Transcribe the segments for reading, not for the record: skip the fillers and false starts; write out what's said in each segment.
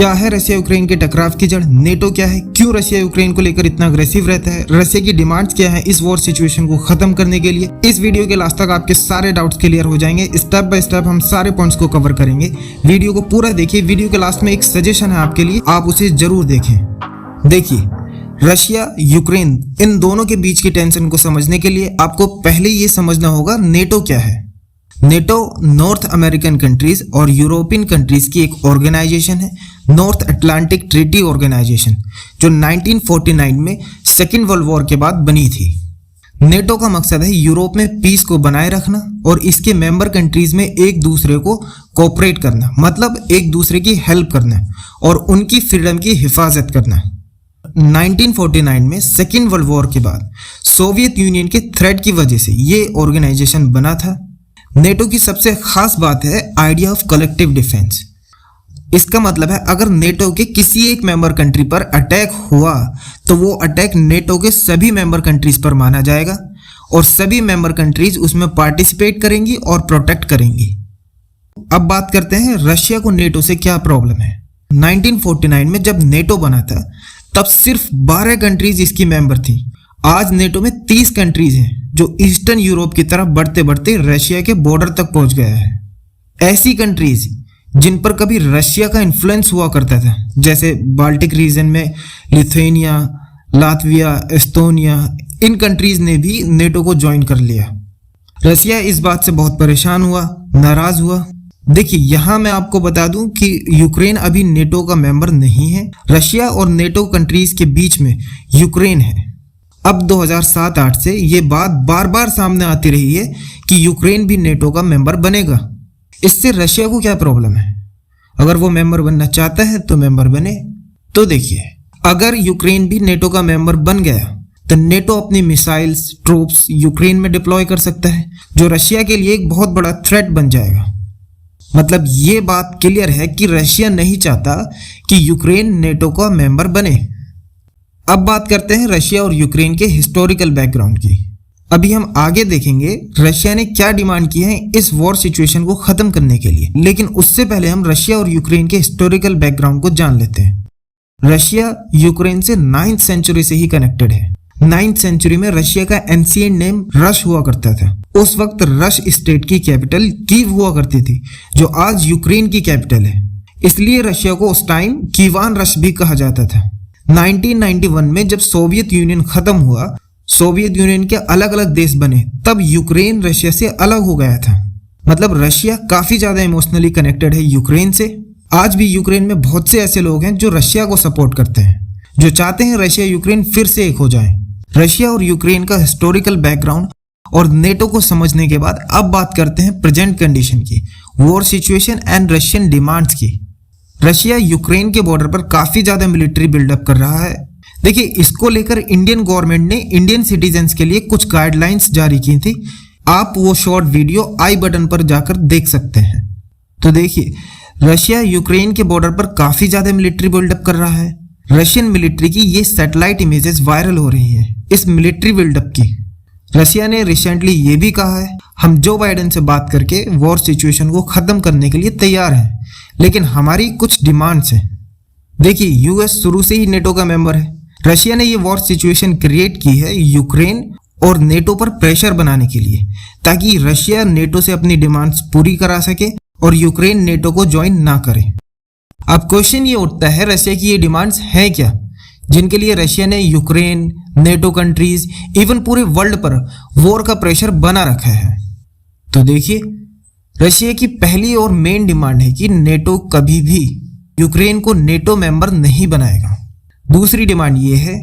क्या है Russia Ukraine के टकराव की जड़? नेटो क्या है? क्यों रशिया यूक्रेन को लेकर इतना अग्रेसिव रहता है? रशिया की डिमांड्स क्या है इस वॉर सिचुएशन को खत्म करने के लिए? इस वीडियो के लास्ट तक आपके सारे डाउट्स क्लियर हो जाएंगे। स्टेप बाय स्टेप हम सारे पॉइंट्स को कवर करेंगे। वीडियो को पूरा देखिए। वीडियो के लास्ट में एक सजेशन है आपके लिए, आप उसे जरूर देखें। देखिए, रशिया यूक्रेन इन दोनों के बीच की टेंशन को समझने के लिए आपको पहले ये समझना होगा नेटो क्या है। नेटो नॉर्थ अमेरिकन कंट्रीज और यूरोपियन कंट्रीज की एक ऑर्गेनाइजेशन है, नॉर्थ अटलांटिक ट्रीटी ऑर्गेनाइजेशन, जो 1949 में सेकेंड वर्ल्ड वॉर के बाद बनी थी। नेटो का मकसद है यूरोप में पीस को बनाए रखना और इसके मेंबर कंट्रीज में एक दूसरे को कोऑपरेट करना, मतलब एक दूसरे की हेल्प करना और उनकी फ्रीडम की हिफाजत करना। 1949 में सेकेंड वर्ल्ड वॉर के बाद सोवियत यूनियन के थ्रेट की वजह से ये ऑर्गेनाइजेशन बना था। नेटो की सबसे खास बात है आइडिया ऑफ कलेक्टिव डिफेंस। इसका मतलब है अगर नेटो के किसी एक मेंबर कंट्री पर अटैक हुआ तो वो अटैक नेटो के सभी मेंबर कंट्रीज पर माना जाएगा और सभी मेंबर कंट्रीज उसमें पार्टिसिपेट करेंगी और प्रोटेक्ट करेंगी। अब बात करते हैं रशिया को नेटो से क्या प्रॉब्लम है। 1949 में जब नेटो बना था तब सिर्फ 12 कंट्रीज इसकी मेंबर थी। आज नेटो में 30 कंट्रीज हैं, जो ईस्टर्न यूरोप की तरफ बढ़ते बढ़ते रशिया के बॉर्डर तक पहुंच गया है। ऐसी कंट्रीज जिन पर कभी रशिया का इन्फ्लुएंस हुआ करता था, जैसे बाल्टिक रीजन में लिथुआनिया, लातविया, एस्टोनिया, इन कंट्रीज ने भी नेटो को ज्वाइन कर लिया। रशिया इस बात से बहुत परेशान हुआ, नाराज हुआ। देखिए, यहाँ मैं आपको बता दूं कि यूक्रेन अभी नेटो का मेंबर नहीं है। रशिया और नेटो कंट्रीज के बीच में यूक्रेन है। अब 2007-8 से ये बात बार बार सामने आती रही है कि यूक्रेन भी नेटो का मेंबर बनेगा। इससे रशिया को क्या प्रॉब्लम है? अगर वो मेंबर बनना चाहता है तो मेंबर बने। तो देखिए, अगर यूक्रेन भी नेटो का मेंबर बन गया तो नेटो अपनी मिसाइल्स, ट्रूप्स यूक्रेन में डिप्लॉय कर सकता है, जो रशिया के लिए एक बहुत बड़ा थ्रेट बन जाएगा। मतलब ये बात क्लियर है कि रशिया नहीं चाहता कि यूक्रेन नेटो का मेंबर बने। अब बात करते हैं रशिया और यूक्रेन के हिस्टोरिकल बैकग्राउंड की। अभी हम आगे देखेंगे रशिया ने क्या डिमांड की है इस वॉर सिचुएशन को खत्म करने के लिए, लेकिन उससे पहले हम रशिया और यूक्रेन के हिस्टोरिकल बैकग्राउंड को जान लेते हैं। रशिया यूक्रेन से 9th सेंचुरी से ही कनेक्टेड है। 9th सेंचुरी में रशिया का एंशिएंट नेम रश हुआ करता था। उस वक्त रश स्टेट की कैपिटल कीव हुआ करती थी, जो आज यूक्रेन की कैपिटल है। इसलिए रशिया को उस टाइम कीवान रश भी कहा जाता था। 1991 में जब सोवियत यूनियन खत्म हुआ, सोवियत यूनियन के अलग अलग देश बने, तब यूक्रेन रशिया से अलग हो गया था। मतलब रशिया काफी ज्यादा इमोशनली कनेक्टेड है यूक्रेन से। आज भी यूक्रेन में बहुत से ऐसे लोग हैं जो रशिया को सपोर्ट करते हैं, जो चाहते हैं रशिया यूक्रेन फिर से एक हो जाए। रशिया और यूक्रेन का हिस्टोरिकल बैकग्राउंड और नेटो को समझने के बाद अब बात करते हैं प्रेजेंट कंडीशन की, war situation and Russian demands की। रशिया यूक्रेन के बॉर्डर पर काफी ज्यादा मिलिट्री बिल्डअप कर रहा है। देखिए, इसको लेकर इंडियन गवर्नमेंट ने इंडियन सिटीजन्स के लिए कुछ गाइडलाइंस जारी की थी। आप वो शॉर्ट वीडियो आई बटन पर जाकर देख सकते हैं। तो देखिए, रशिया यूक्रेन के बॉर्डर पर काफी ज्यादा मिलिट्री बिल्डअप कर रहा है। रशियन मिलिट्री की ये सैटेलाइट इमेजेस वायरल हो रही हैं इस मिलिट्री बिल्डअप की। रशिया ने रिसेंटली ये भी कहा है, हम जो बाइडेन से बात करके वॉर सिचुएशन को खत्म करने के लिए तैयार हैं, लेकिन हमारी कुछ डिमांड्स हैं। देखिए, यूएस शुरू से ही नेटो का मेंबर है। रशिया ने ये वॉर सिचुएशन क्रिएट की है यूक्रेन और नेटो पर प्रेशर बनाने के लिए, ताकि रशिया नेटो से अपनी डिमांड्स पूरी करा सके और यूक्रेन नेटो को ज्वाइन ना करे। अब क्वेश्चन ये उठता है, रशिया की ये डिमांड्स हैं क्या जिनके लिए रशिया ने यूक्रेन, नेटो कंट्रीज, इवन पूरे वर्ल्ड पर वॉर का प्रेशर बना रखा है? तो देखिए, रशिया की पहली और मेन डिमांड है कि नेटो कभी भी यूक्रेन को नेटो मेंबर नहीं बनाएगा। दूसरी डिमांड ये है,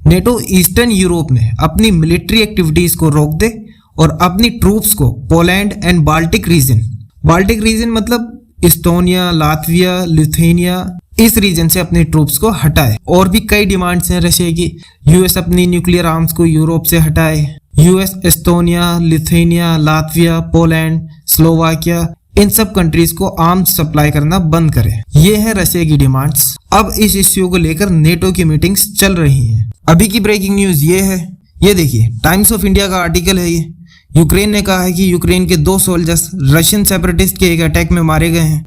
नेटो ईस्टर्न यूरोप में अपनी मिलिट्री एक्टिविटीज को रोक दे और अपनी ट्रूप्स को पोलैंड एंड बाल्टिक रीजन मतलब एस्टोनिया, लातविया, लिथुआनिया, इस रीजन से अपने ट्रूप्स को हटाए। और भी कई डिमांड्स हैं रशिया की। यूएस अपनी न्यूक्लियर आर्म्स को यूरोप से हटाए। U S Estonia, Lithuania, Latvia, Poland, Slovakia, इन सब कंट्रीज को आर्म्स सप्लाई करना बंद करे। ये है रशिया की डिमांड्स। अब इस इश्यू को लेकर नेटो की मीटिंग्स चल रही हैं। अभी की ब्रेकिंग न्यूज ये है, ये देखिए, टाइम्स ऑफ इंडिया का आर्टिकल है ये। यूक्रेन ने कहा है कि यूक्रेन के 2 सोल्जर्स रशियन सेपरेटिस्ट के एक अटैक में मारे गए हैं।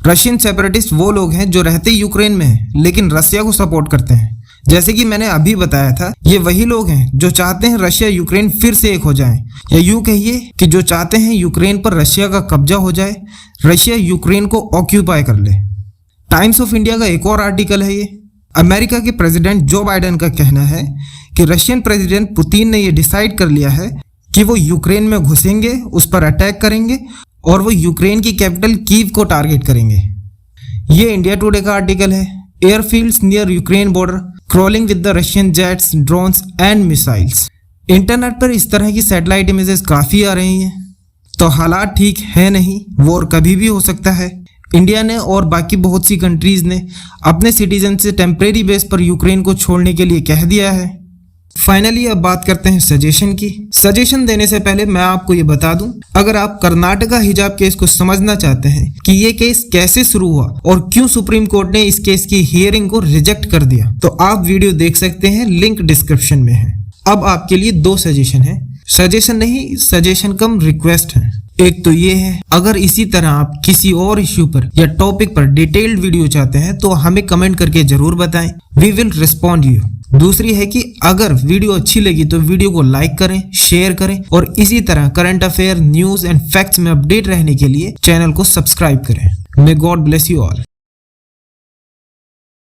रशियन सेपरेटिस्ट वो लोग हैं जो रहते यूक्रेन में हैं लेकिन रसिया को सपोर्ट करते हैं। जैसे कि मैंने अभी बताया था, ये वही लोग हैं जो चाहते हैं रशिया यूक्रेन फिर से एक हो जाए, या यूं कहिए कि जो चाहते हैं यूक्रेन पर रशिया का कब्जा हो जाए, रशिया यूक्रेन को ऑक्यूपाई कर ले। टाइम्स ऑफ इंडिया का एक और आर्टिकल है ये। अमेरिका के प्रेसिडेंट जो बाइडेन का कहना है कि रशियन प्रेसिडेंट पुतिन ने ये डिसाइड कर लिया है कि वो यूक्रेन में घुसेंगे, उस पर अटैक करेंगे और वो यूक्रेन की कैपिटल कीव को टारगेट करेंगे। ये इंडिया टुडे का आर्टिकल है। Airfields near Ukraine border crawling with the Russian jets, drones and missiles. Internet पर इस तरह की सैटेलाइट इमेजेस काफी आ रही हैं, तो हालात ठीक है नहीं, वॉर कभी भी हो सकता है। इंडिया ने और बाकी बहुत सी कंट्रीज ने अपने सिटीजन से टेम्परेरी बेस पर यूक्रेन को छोड़ने के लिए कह दिया है। फाइनली अब बात करते हैं सजेशन की। सजेशन देने से पहले मैं आपको ये बता दूं, अगर आप कर्नाटका हिजाब केस को समझना चाहते हैं कि ये केस कैसे शुरू हुआ और क्यों सुप्रीम कोर्ट ने इस केस की हियरिंग को रिजेक्ट कर दिया, तो आप वीडियो देख सकते हैं, लिंक डिस्क्रिप्शन में है। अब आपके लिए 2 सजेशन है, सजेशन नहीं, सजेशन कम रिक्वेस्ट है। एक तो ये है, अगर इसी तरह आप किसी और इश्यू पर या टॉपिक पर डिटेल्ड वीडियो चाहते हैं तो हमें कमेंट करके जरूर बताएं, वी विल रिस्पॉन्ड यू। दूसरी है कि अगर वीडियो अच्छी लगी तो वीडियो को लाइक करें, शेयर करें और इसी तरह current affair, news and facts में अपडेट रहने के लिए चैनल को सब्सक्राइब करें। May God bless you all.